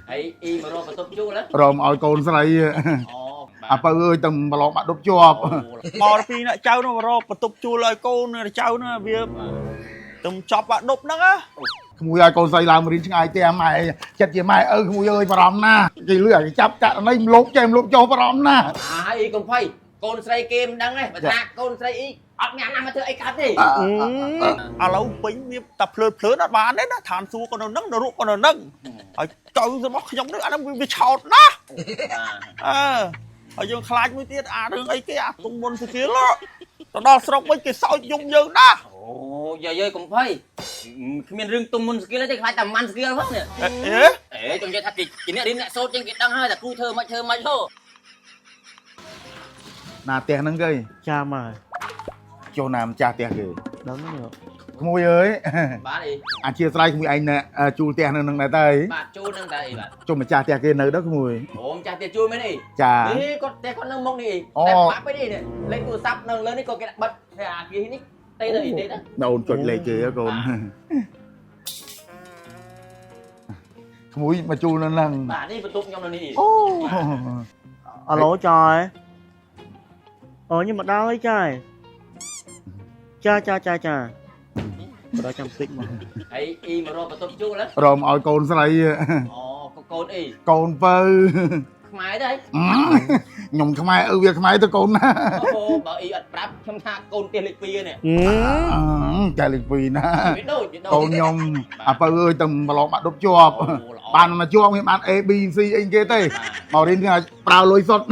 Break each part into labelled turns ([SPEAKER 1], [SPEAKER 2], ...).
[SPEAKER 1] ấy y mà rồi mà tôm chu lắm
[SPEAKER 2] រមឲ្យកូនស្រី
[SPEAKER 1] ồ
[SPEAKER 2] អាពៅអើយទៅប្រឡងបាក់ដប់ជាប់
[SPEAKER 3] មកពីអ្នកចៅនោះរកបន្ទប់ជួលឲ្យកូនចៅនោះវាទំចប់បាក់ដប់ហ្នឹងណា
[SPEAKER 2] ក្មួយឲ្យកូនស្រីឡើងរៀនឆ្ងាយទេអាម៉ែចិត្តជាម៉ែក្មួយអើយបារម្ភណាគេលឺឲ្យចាប់ចាក់នេះលោកចេះលោកចោលបារម្ភណា
[SPEAKER 1] à y còn phay con sấy kem đắng đấy mà ta con sấy y ọt mẹ năm mà thưa ấy cắt đi
[SPEAKER 3] ឥឡូវពេញវាតែភ្លើតអត់បានទេណាឋានសួគ៌ក៏នៅហ្នឹងនរកក៏នៅហ្នឹងហើយចៅរបស់ខ្ញុំនេះអាហ្នឹងវាឆោតណាហើយយើងខ្លាចមួយទៀតអារឿងអីគេអាទុំមុនស្គីលទៅដល់ស្រុកវិញគេសោចយំយើងណា
[SPEAKER 1] ồ giờ giờ còn phay miền rừng tôm môn skill đấy thì phải tầm man skill hết nè
[SPEAKER 3] អេ
[SPEAKER 1] ê trong chơi thật chỉ nè đi nè sốt trên cái đăng hai là cú thơ mày thôi
[SPEAKER 2] ណាផ្ទះហ្នឹងគេ
[SPEAKER 3] ចាំហើយ
[SPEAKER 2] ចូលណាម្ចាស់ផ្ទះគេ
[SPEAKER 3] ដឹងទេ
[SPEAKER 2] ក្មួយអើយ
[SPEAKER 1] bán đi
[SPEAKER 2] អធិស្ឋានក្មួយឯងជួលផ្ទះនៅនឹងដែរទៅ
[SPEAKER 1] bạn chu nâng tay bạn
[SPEAKER 2] ជុំម្ចាស់ផ្ទះគេនៅដល់ក្មួយ
[SPEAKER 1] ôm cha tiền chui mấy đi
[SPEAKER 2] ចា
[SPEAKER 1] đi con nâng mông đi
[SPEAKER 2] Ồ.
[SPEAKER 1] đẹp bắp mấy đi nè lấy cua sắp nâng lên đi con cái bật à kia ní tay đây đây đó
[SPEAKER 2] អូនចុចលេខគេកូនក្មួយមកជួលនៅនឹង
[SPEAKER 1] bạn điបន្ទប់ខ្ញុំនៅនេះ
[SPEAKER 3] អាឡូចាយអូញ៉ាំមកដល់ហើយចាយចាបើចាំតិចមក
[SPEAKER 1] ấy y mà rồiបន្ទប់ជួលហ្នឹង
[SPEAKER 2] រមឲ្យកូនស្រី
[SPEAKER 1] អូកូនអី
[SPEAKER 2] កូនពៅ
[SPEAKER 1] ខ្មែរទេ
[SPEAKER 2] ខ្ញុំខ្មែរវាខ្មែរទៅកូនណា
[SPEAKER 1] អូបើអីអត់ប្រាប់ខ្ញុំថាកូនទៀសលេខ2នេះ
[SPEAKER 2] ចាលេខ2ណា
[SPEAKER 1] វាដូច
[SPEAKER 2] កូនខ្ញុំអាពៅអើយទៅប្រឡងបាក់ដប់ជាប់បានមកជាប់មានបាន A B C អីគេទេមករៀនគេប្រើលុយសុទ្ធ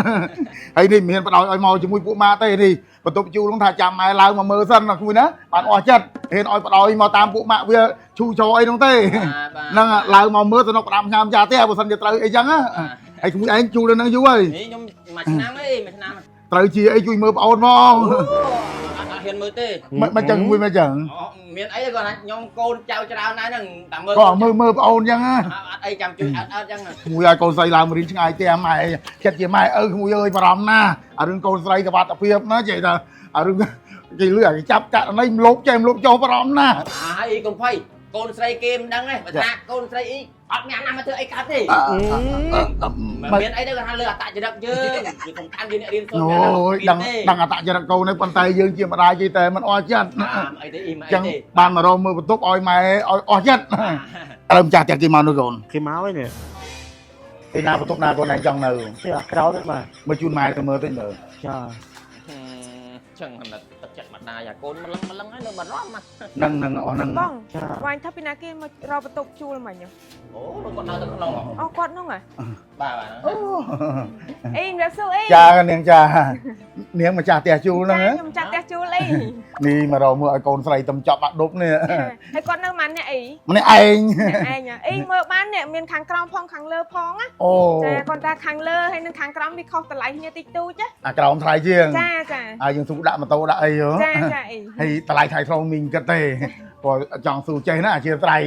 [SPEAKER 2] ហើយនេះមានបដ ாய் ឲ្យមកជាមួយពួកម៉ាទេនេះបន្ទប់ជួលហ្នឹងថាចាំម៉ែឡើងមកមើលសិនណាក្មួយណាបានអស់ចិត្តរៀនឲ្យបដ ாய் មកតាមពួកម៉ាក់វាឈូចោអីហ្នឹងទេហ្នឹងឡើងមកមើលទៅនៅផ្ដាំញ៉ាំចាទេបើសិនជាត្រូវអីចឹងណាហើយក្មួយឯងជួលនៅហ្នឹងយូរហើយ
[SPEAKER 1] នេះខ្ញុំមួយឆ្នាំអីមួយឆ្នាំ
[SPEAKER 2] ត្រូវជាអីជួយមើលប្អូនមក
[SPEAKER 1] អត់ហ៊ានមើលទេ
[SPEAKER 2] មិនចឹងមួយមិនចឹង
[SPEAKER 1] មានអីគាត់ថាខ្ញុំកូនចៅច្រើនណាស់ហ្នឹងតែមើល
[SPEAKER 2] ក៏មើលប្អូនចឹងណា
[SPEAKER 1] អត់អីចាំជួយអត់ចឹង
[SPEAKER 2] ក្មួយឲ្យកូនស្រីឡើងរៀនឆ្ងាយទេអាម៉ែចិត្តជាម៉ែក្មួយអើយបារម្ភណាអារឿងកូនស្រីសុវត្ថិភាពណាចេះថាអារឿងគេលឺឲ្យចាប់ចាក់នេះលោកចេះលោកចោលបារម្ភណា
[SPEAKER 1] អាអីកុំភ័យកូនស្រីគេមិនដឹងទេបើថាកូនស្រីអីអត់មានណាមកធ្វើអីកាត់ទេមានអីទៅគាត់ថាលើអតចរិតយើងវាសំខាន់យើងអ្នករៀនសូត្រ
[SPEAKER 2] អូយដឹងអតចរិតកូននេះប៉ុន្តែយើងជាម្ដាយគេតែមិនអស់ចិត្ត
[SPEAKER 1] អីទេអីមិនអី
[SPEAKER 2] ចឹង
[SPEAKER 1] ទេ
[SPEAKER 2] បានមករកមើលបន្ទប់ឲ្យម៉ែឲ្យអស់ចិត្តឥឡូវម្ចាស់ផ្ទះគេមកនោះកូន
[SPEAKER 3] គេមកហើយនេះ
[SPEAKER 2] ទីណាបន្ទប់ណាកូនឯងចង់នៅ
[SPEAKER 3] គេអាក្រោតទេបាទ
[SPEAKER 2] មើលជូនម៉ែទៅមើលតិចមើល
[SPEAKER 3] ចា
[SPEAKER 1] ចឹងមិនទឹកចិត្តម្ដាយអាកូនម្លឹងហើយនៅបារម្ភ
[SPEAKER 2] នឹងអស់នឹង
[SPEAKER 4] បងវាញថាពីណាគេមករកបន្ទប់ជួលមិញ
[SPEAKER 1] អូគាត់នៅទៅក្នុង
[SPEAKER 4] អូគាត់នោះហ៎
[SPEAKER 1] បាទ
[SPEAKER 4] អីរកសួរអី
[SPEAKER 2] ចានាងចានាងម្ចាស់ផ្ទះជួលហ្នឹង
[SPEAKER 4] ខ្ញុំចាក់ផ្ទះជួលអី
[SPEAKER 2] នេះមករកមើលឲ្យកូនស្រីតំចប់បាក់ដប់នេះ
[SPEAKER 4] ហើយគាត់នៅម៉ានអ្នកអី
[SPEAKER 2] ម្នាក់ឯង
[SPEAKER 4] ឯងអីមើលបានអ្នកមានខាងក្រោមផងខាងលើផងណា
[SPEAKER 2] អូ
[SPEAKER 4] ចាគាត់ថាខាងលើហើយនឹងខាងក្រោមវាខុសតម្លៃគ្នាតិចតួច
[SPEAKER 2] អាក្រោមថ្លៃជាង
[SPEAKER 4] ចាចា
[SPEAKER 2] ហើយយើងស៊ូដាក់ម៉ូតូដាក់អីហ៎
[SPEAKER 4] ចាចាអី
[SPEAKER 2] ហើយតម្លៃថ្លៃត្រង់មីងគិតទេព្រោះចង់ស៊ូចេះណាអាជាស្រ័យ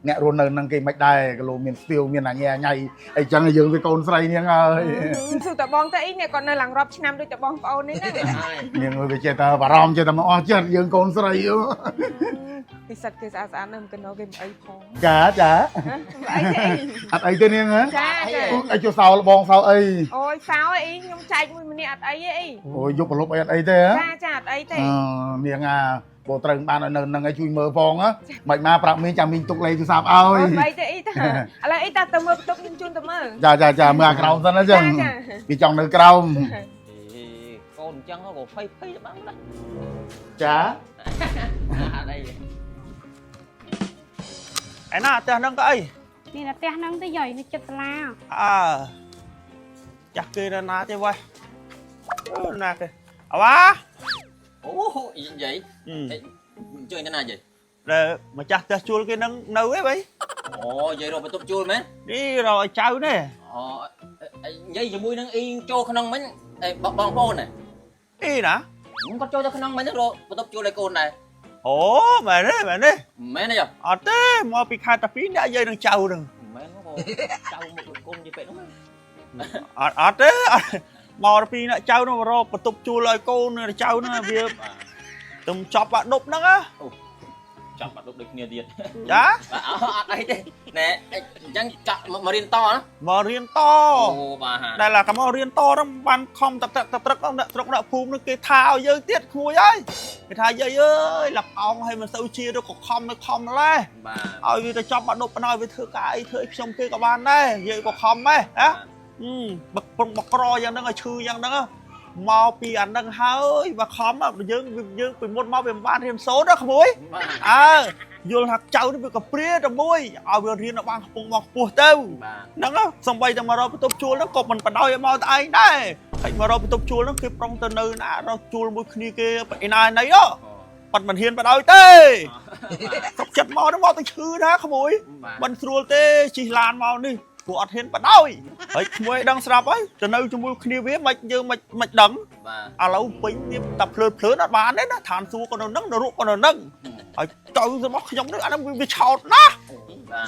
[SPEAKER 2] អ្នករស់នៅនឹងគេមិនដែរគីឡូមានស្ទៀវមានអាញ៉ែញ៉ៃអីចឹងយើងវាកូនស្រីនាងហើយ
[SPEAKER 4] សួរតបងទៅអីអ្នកគាត់នៅឡើងរាប់ឆ្នាំដូចតបងប្អូននេះណា
[SPEAKER 2] នាងវាចេះតែបារម្ភចេះតែមកអស់ចិត្តយើងកូនស្រី
[SPEAKER 4] គេសិតគេស្អាតស្អាតនៅមិនគណោគេមិនអីផង
[SPEAKER 2] ចាចា
[SPEAKER 4] អីទេ
[SPEAKER 2] អត់អីទេនាងហ៎
[SPEAKER 4] ចាចា
[SPEAKER 2] អីជួយសោលបងសោអី
[SPEAKER 4] អូយសោអីខ្ញុំចែកមួយម្នាក់អត់អីទេអី
[SPEAKER 2] អូយយកប្រឡប់អីអត់អីទេហ៎
[SPEAKER 4] ចាចាអត់អីទេ
[SPEAKER 2] នាងបើត្រូវបាននៅនឹងឲ្យជួយមើលផងមិនមកប្រាប់មីងចាំមីងទុកលេខទូរស័ព្ទឲ្យ
[SPEAKER 4] អូយបីទេអីតាឥឡូវអីតាទៅមើលបន្ទប់ខ្ញុំជូនទៅមើល
[SPEAKER 2] ចាមើលអាក្រោមសិនណាចឹង
[SPEAKER 4] ចា
[SPEAKER 2] វាចង់នៅក្រោម
[SPEAKER 1] កូនអញ្ចឹងក៏ភ័យទៅបានដែរ
[SPEAKER 2] ចា
[SPEAKER 1] អត់អី
[SPEAKER 3] ឯណាផ្ទះហ្នឹងក៏អី
[SPEAKER 5] នេះតែផ្ទះហ្នឹងទៅយាយនៅចិត្តសាលា
[SPEAKER 3] អើចាស់គេណាទេវ៉ៃណាគេអវ៉ា
[SPEAKER 1] អូអីvậy chơi thế nào vậy
[SPEAKER 3] ដែលម្ចាស់ផ្ទះជួលគេនឹងនៅហ៎បី
[SPEAKER 1] អូយាយរកបន្ទប់ជួលមែន
[SPEAKER 3] នេះរកឲ្យចៅនេះ
[SPEAKER 1] អូយាយជាមួយនឹងអ៊ីចូលក្នុងមិញបងប្អូនណា
[SPEAKER 3] អីណា
[SPEAKER 1] គាត់ចូលទៅក្នុងមិញរកបន្ទប់ជួលឲ្យកូនដែរ
[SPEAKER 3] អូមែនទេ
[SPEAKER 1] មែនទេ
[SPEAKER 3] អត់ទេមកពីខេត្តតាពីអ្នកយាយនឹងចៅនឹង
[SPEAKER 1] មែនហ្នឹងចៅមកកូននិយាយពេកហ្នឹង
[SPEAKER 3] អត់ទេមកពីអ្នកចៅនោះរកបន្ទប់ជួលឲ្យកូនចៅនោះវាទំចប់បាក់ដប់ហ្នឹងណា
[SPEAKER 1] chọc bắt đục được kia điên
[SPEAKER 3] ចា
[SPEAKER 1] ở đây thế nè chẳng chọc mà riêng to đó
[SPEAKER 3] មករៀនត
[SPEAKER 1] ô bà hà
[SPEAKER 3] ដែលឡាកំរៀនតហ្នឹងបានខំតឹកត្រឹកអ្នកស្រុកអ្នកភូមិនឹងគេថាឲ្យយើងទៀតក្មួយហើយគេថាយាយអើយលក្ខអងឲ្យមិនសូវជាទៅក៏ខំនៅខំឡែ
[SPEAKER 1] bà
[SPEAKER 3] ឲ្យវាទៅចាប់បាក់ដប់បណ្ដោយវាធ្វើការអីធ្វើឲ្យខ្ញុំគេក៏បានដែរយាយក៏ខំដែរណាបកបក្រយ៉ាងហ្នឹងឲ្យឈឺយ៉ាងហ្នឹងមកពីអាហ្នឹងហើយបើខំយើងពីមុនមកវាមិនបានរៀនសូត្រណាក្មួយ
[SPEAKER 1] bà
[SPEAKER 3] អើយល់ថាចៅនេះវាក៏ព្រាតែមួយឲ្យវារៀនឲ្យបានខ្ពង់មកខ្ពស់ទៅ
[SPEAKER 1] bà
[SPEAKER 3] ហ្នឹងសំបីតែមករកបន្ទប់ជួលហ្នឹងក៏មិនបដ ாய் ឲ្យមកតែឯងដែរហើយមករកបន្ទប់ជួលហ្នឹងគេប្រុងទៅនៅណារកជួលមួយគ្នាគេឯណាណីប៉ាត់មិនហ៊ានបដ ாய் ទេសុកចិត្តមកហ្នឹងមកទៅឈឺណាក្មួយ
[SPEAKER 1] bà
[SPEAKER 3] មិនស្រួលទេជិះឡានមកនេះព្រោះអត់ហ៊ានបដ ாய் ហើយក្មួយដឹងស្រាប់ហើយទៅនៅជាមួយគ្នាវាមិនយើងមិនដឹង
[SPEAKER 1] bà
[SPEAKER 3] ឥឡូវពេញនេះតែភ្លើនអត់បានទេណាឋានសួគ៌ក៏នៅហ្នឹងនរកក៏នៅហ្នឹងហើយចៅរបស់ខ្ញុំនេះអាហ្នឹងវាឆោតណាស់
[SPEAKER 1] bà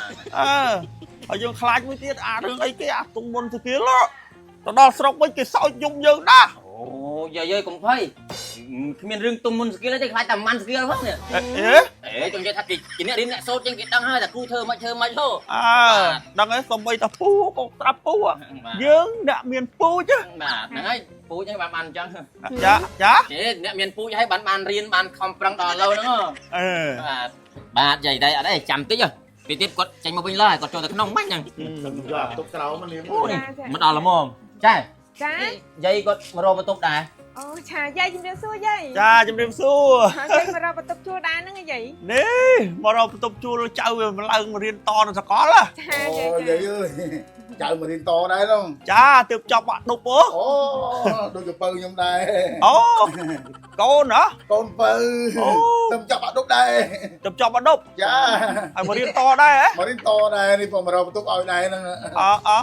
[SPEAKER 3] ហើយយើងខ្លាចមួយទៀតអារឿងអីគេអាទុំមុនស្គីលទៅដល់ស្រុកវិញគេសោចយំយើងណាស់
[SPEAKER 1] ô giờ cũng phải miền rừng tùng môn skill đấy khai tầm man skill không nè
[SPEAKER 3] អេ
[SPEAKER 1] trong cái thật chỉ nè đến lại sốt trên cái đăng hai là cu thơ mấy thôi
[SPEAKER 3] ដឹងហើយសំបីតាពូក៏ស្រាប់ពូយើងអ្នកមានពូchứ
[SPEAKER 1] bà đấy pú cho bạn ăn chăng
[SPEAKER 3] ចា
[SPEAKER 1] thế nè miền pú cho hay bạn riêng bạn không prang đỏ lâu nữa
[SPEAKER 3] អេ
[SPEAKER 1] bà dày đây ở đây chăm tí rồi cái tiếp quật tranh một bên lại còn cho được nông bách nhỉ
[SPEAKER 2] យកទុកក្រោមនេះ
[SPEAKER 1] มันđỏ lắm không trai
[SPEAKER 4] ចា
[SPEAKER 1] dây quật mà rô mà tục đài
[SPEAKER 4] អូឆាយាយជំរាបសួរយាយ
[SPEAKER 3] ចាជំរាបសួរ
[SPEAKER 4] យាយមករកបន្ទប់ជួលដែរហ្នឹងយាយ
[SPEAKER 3] នេះមករកបន្ទប់ជួលចៅវាឡើងរៀនតនៅសកល
[SPEAKER 4] ចា
[SPEAKER 2] អូ
[SPEAKER 4] យាយ
[SPEAKER 2] យាយអើយចៅមករៀនតដែរហ្នឹង
[SPEAKER 3] ចាទើបចប់បាក់ដប់អូ
[SPEAKER 2] អូដូចកពៅខ្ញុំដែរ
[SPEAKER 3] អូកូនហ៎
[SPEAKER 2] កូនពៅទៅចាប់បាក់ដប់ដែរ
[SPEAKER 3] ទើបចប់បាក់ដប់
[SPEAKER 2] ចា
[SPEAKER 3] ហើយមករៀនតដែរហ៎
[SPEAKER 2] មករៀនតដែរនេះผมមករកបន្ទប់ឲ្យដែរហ្នឹង
[SPEAKER 3] អូ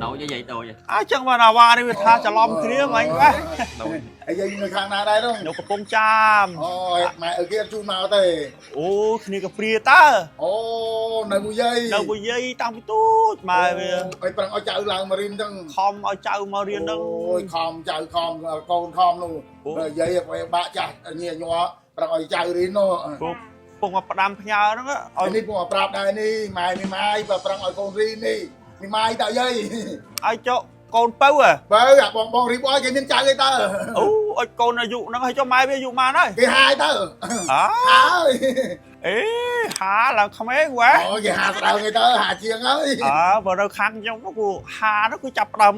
[SPEAKER 1] đâu như vậy đâu vậy
[SPEAKER 3] អញ្ចឹងបានអាវ៉ានេះវាថាច្រឡំគ្នាមិញបាទ
[SPEAKER 1] đâu
[SPEAKER 2] ហើយយាយនៅខាងណាដែរហ្នឹង
[SPEAKER 3] នៅកំពង់ចាម
[SPEAKER 2] អូម៉ែអើគេអត់ជូនមកទេ
[SPEAKER 3] អូគ្នាក៏ព្រាតើ
[SPEAKER 2] អូនៅមួយយាយ
[SPEAKER 3] នៅមួយយាយតាំងពីទូចម៉ែវា
[SPEAKER 2] ឲ្យប្រឹងឲ្យចៅឡើងមករៀនហ្នឹង
[SPEAKER 3] ខំឲ្យចៅមករៀនហ្នឹង
[SPEAKER 2] អូយខំចៅខំកូនខំនោះយាយឲ្យបាក់ចាស់ញ៉ាញ័រប្រឹងឲ្យចៅរៀននោះ
[SPEAKER 3] ពុកមកផ្ដាំផ្ញើហ្នឹង
[SPEAKER 2] ឲ្យនេះពុកមកប្រាប់ដែរនេះម៉ែនេះម៉ាយប្រឹងឲ្យកូនរៀននេះនេះម៉ាយតើយាយ
[SPEAKER 3] ឲ្យចុកកូនពៅ
[SPEAKER 2] បើអាបងរៀបឲ្យគេមានចៅអីតើ
[SPEAKER 3] អូឲ្យកូនអាយុហ្នឹងឲ្យចុះម៉ែវាអាយុប៉ុន្មានហើយ
[SPEAKER 2] គេហាយតើ
[SPEAKER 3] អើ
[SPEAKER 2] ហើយ
[SPEAKER 3] អេហាឡើងក្មេងវ៉ា
[SPEAKER 2] អូគេហាស្ដើងអីតើហាជាងហើយ
[SPEAKER 3] អើបើនៅខាងខ្ញុំនោះគឺហានោះគឺចាប់ផ្ដើម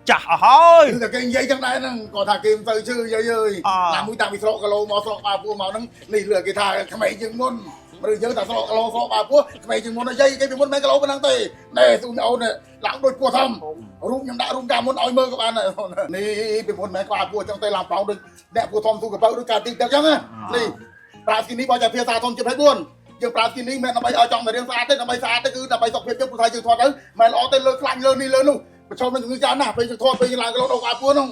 [SPEAKER 3] ចាស់អស់ហើយ
[SPEAKER 2] គឺតែគេនិយាយចឹងដែរហ្នឹងគាត់ថាគេមិនទៅជឿយាយអើយណាមួយតាំងពីស្រុកគីឡូមកស្រុកបាពួរមកហ្នឹងនេះលឺគេថាក្មេងជាងមុនឬយើងតែស្រុកគីឡូស្រុកបាពួរក្មេងជាងមុនយាយគេពីមុនមិនគីឡូប៉ុណ្ណឹងទេណែស៊ូអូនឡើងដូចពោះធំរូបខ្ញុំដាក់រូបកាមុនឲ្យមើលក៏បានដែរនេះពីមុនមិនក្បាលពោះចឹងទៅឡើងប៉ោងដូចអ្នកពោះធំទូកប៉ៅដូចការទីទឹកចឹងនេះប្រាស្គីនេះបើចាភាសាធំជិត24យើងប្រាស្គីនេះមិនដើម្បីឲ្យចង់តែរឿងស្អាតទេដើម្បីស្អាតទេគឺដើម្បីសុខភាពយើងព្រោះថាយើងថតទៅមិនល្អទេលើខ្លាញ់លើនេះលើនោះប្រឈមនឹងជំងឺច្រើនណាស់ពេលយើងថតពេលយើងឡើងគីឡូដល់ក្បាលពោះនោះ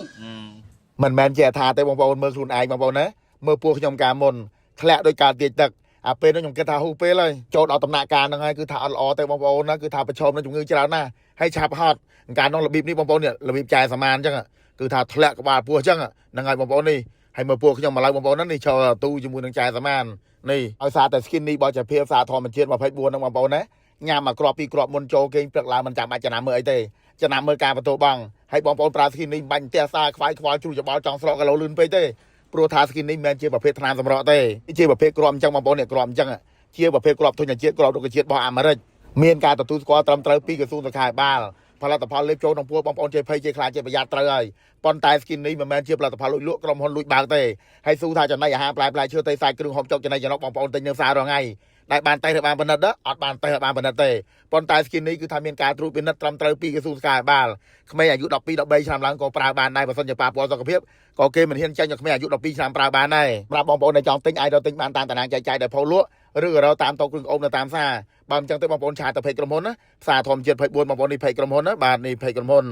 [SPEAKER 2] មិនមែនជាថាទេបងប្អូនមើលខ្លួនឯងបងប្អូនណាមើលពោះខ្ញុំកាមុនធ្លាក់ដោយការទាញទឹកអាពេលនោះខ្ញុំគិតថាហូរពេលហើយចូលដល់ដំណាក់កាលហ្នឹងហើយគឺថាអត់ល្អទេបងប្អូនណាគឺថាប្រឈមនឹងជំងឺច្រើនណាស់ហើយឆាប់ហត់ការក្នុងរបៀបនេះបងប្អូននេះរបៀបចែសមានអញ្ចឹងគឺថាធ្លាក់ក្បាលពោះអញ្ចឹងហ្នឹងហើយបងប្អូននេះហើយមើលពោះខ្ញុំមកឡើងបងប្អូននេះចូលទូជាមួយនឹងចែសមាននេះឲ្យសារតែ skin នេះបើជាភាពសារធម្មជាតិ24ហ្នឹងបងប្អូនណាញ៉ាំមកគ្រាប់ពីរគ្រាប់មុនចូលគេងព្រឹកឡើងមិនចាំបាច់ចំណាំមើលអីទេចំណាំមើលការបន្ទោបងហើយបងប្អូនប្រើ skin នេះបាញ់ផ្ទះសារខ្វាយខ្វល់ជ្រូកច្បល់ចង់ស្រកគីឡូលឿនពេកទេព្រោះថា skin នេះមិនមែនជាប្រភេទថ្នាំសម្រក់ទេជាប្រភេទគ្រាប់អញ្ចឹងបងប្អូននេះគ្រាប់អញ្ចឹងជាប្រភេទគ្រាប់ធញ្ញជាតិគ្រាប់រុក្ខជាតិរបស់អាមេរិកមានការទទួលស្គាល់ត្រឹមត្រូវពីក្រសួងសុខាភិបាលផលិតផលលេបចូលក្នុងពោះបងប្អូនជ័យភ័យជ័យខ្លាចជ័យប្រយ័ត្នត្រូវហើយប៉ុន្តែ skin នេះមិនមែនជាផលិតផលលួចលក់ក្រុមហ៊ុនលួចបើកទេហើយស៊ូថាចំណីអាហារផ្លែឈើទេសាច់គ្រឿងហូបចុកចំណីចំណុកបងប្អូនទិញនៅផ្សាររាល់ថ្ងៃដែលបានតែបានពិនិត្យអត់បានតែបានពិនិត្យទេប៉ុន្តែ skin នេះគឺថាមានការត្រួតពិនិត្យត្រឹមត្រូវពីក្រសួងសុខាភិបាលក្មេងអាយុ12 13ឆ្នាំឡើងក៏ប្រើបានដែរបើសិនជាប៉ះពាល់សុខភាពក៏គេមិនហ៊ានចាញ់ឲ្យក្មេងអាយុ12ឆ្នាំប្រើបានដែរសម្រាប់បងប្អូនដែលចង់ទិញអាចរកទិញបានតាមតារាងចែកចាយដែលផុសលក់ឬក៏រកតាមតូបគ្រឿងអ៊ុំនៅតាមផ្សារបើមិនចឹងទេបងប្អូនឆាទៅពេកក្រុមហ៊ុនណាផ្សារធម្មជាតិ24បងប្អូននេះពេកក្រុមហ៊ុនណាបាទនេះពេកក្រុមហ៊ុន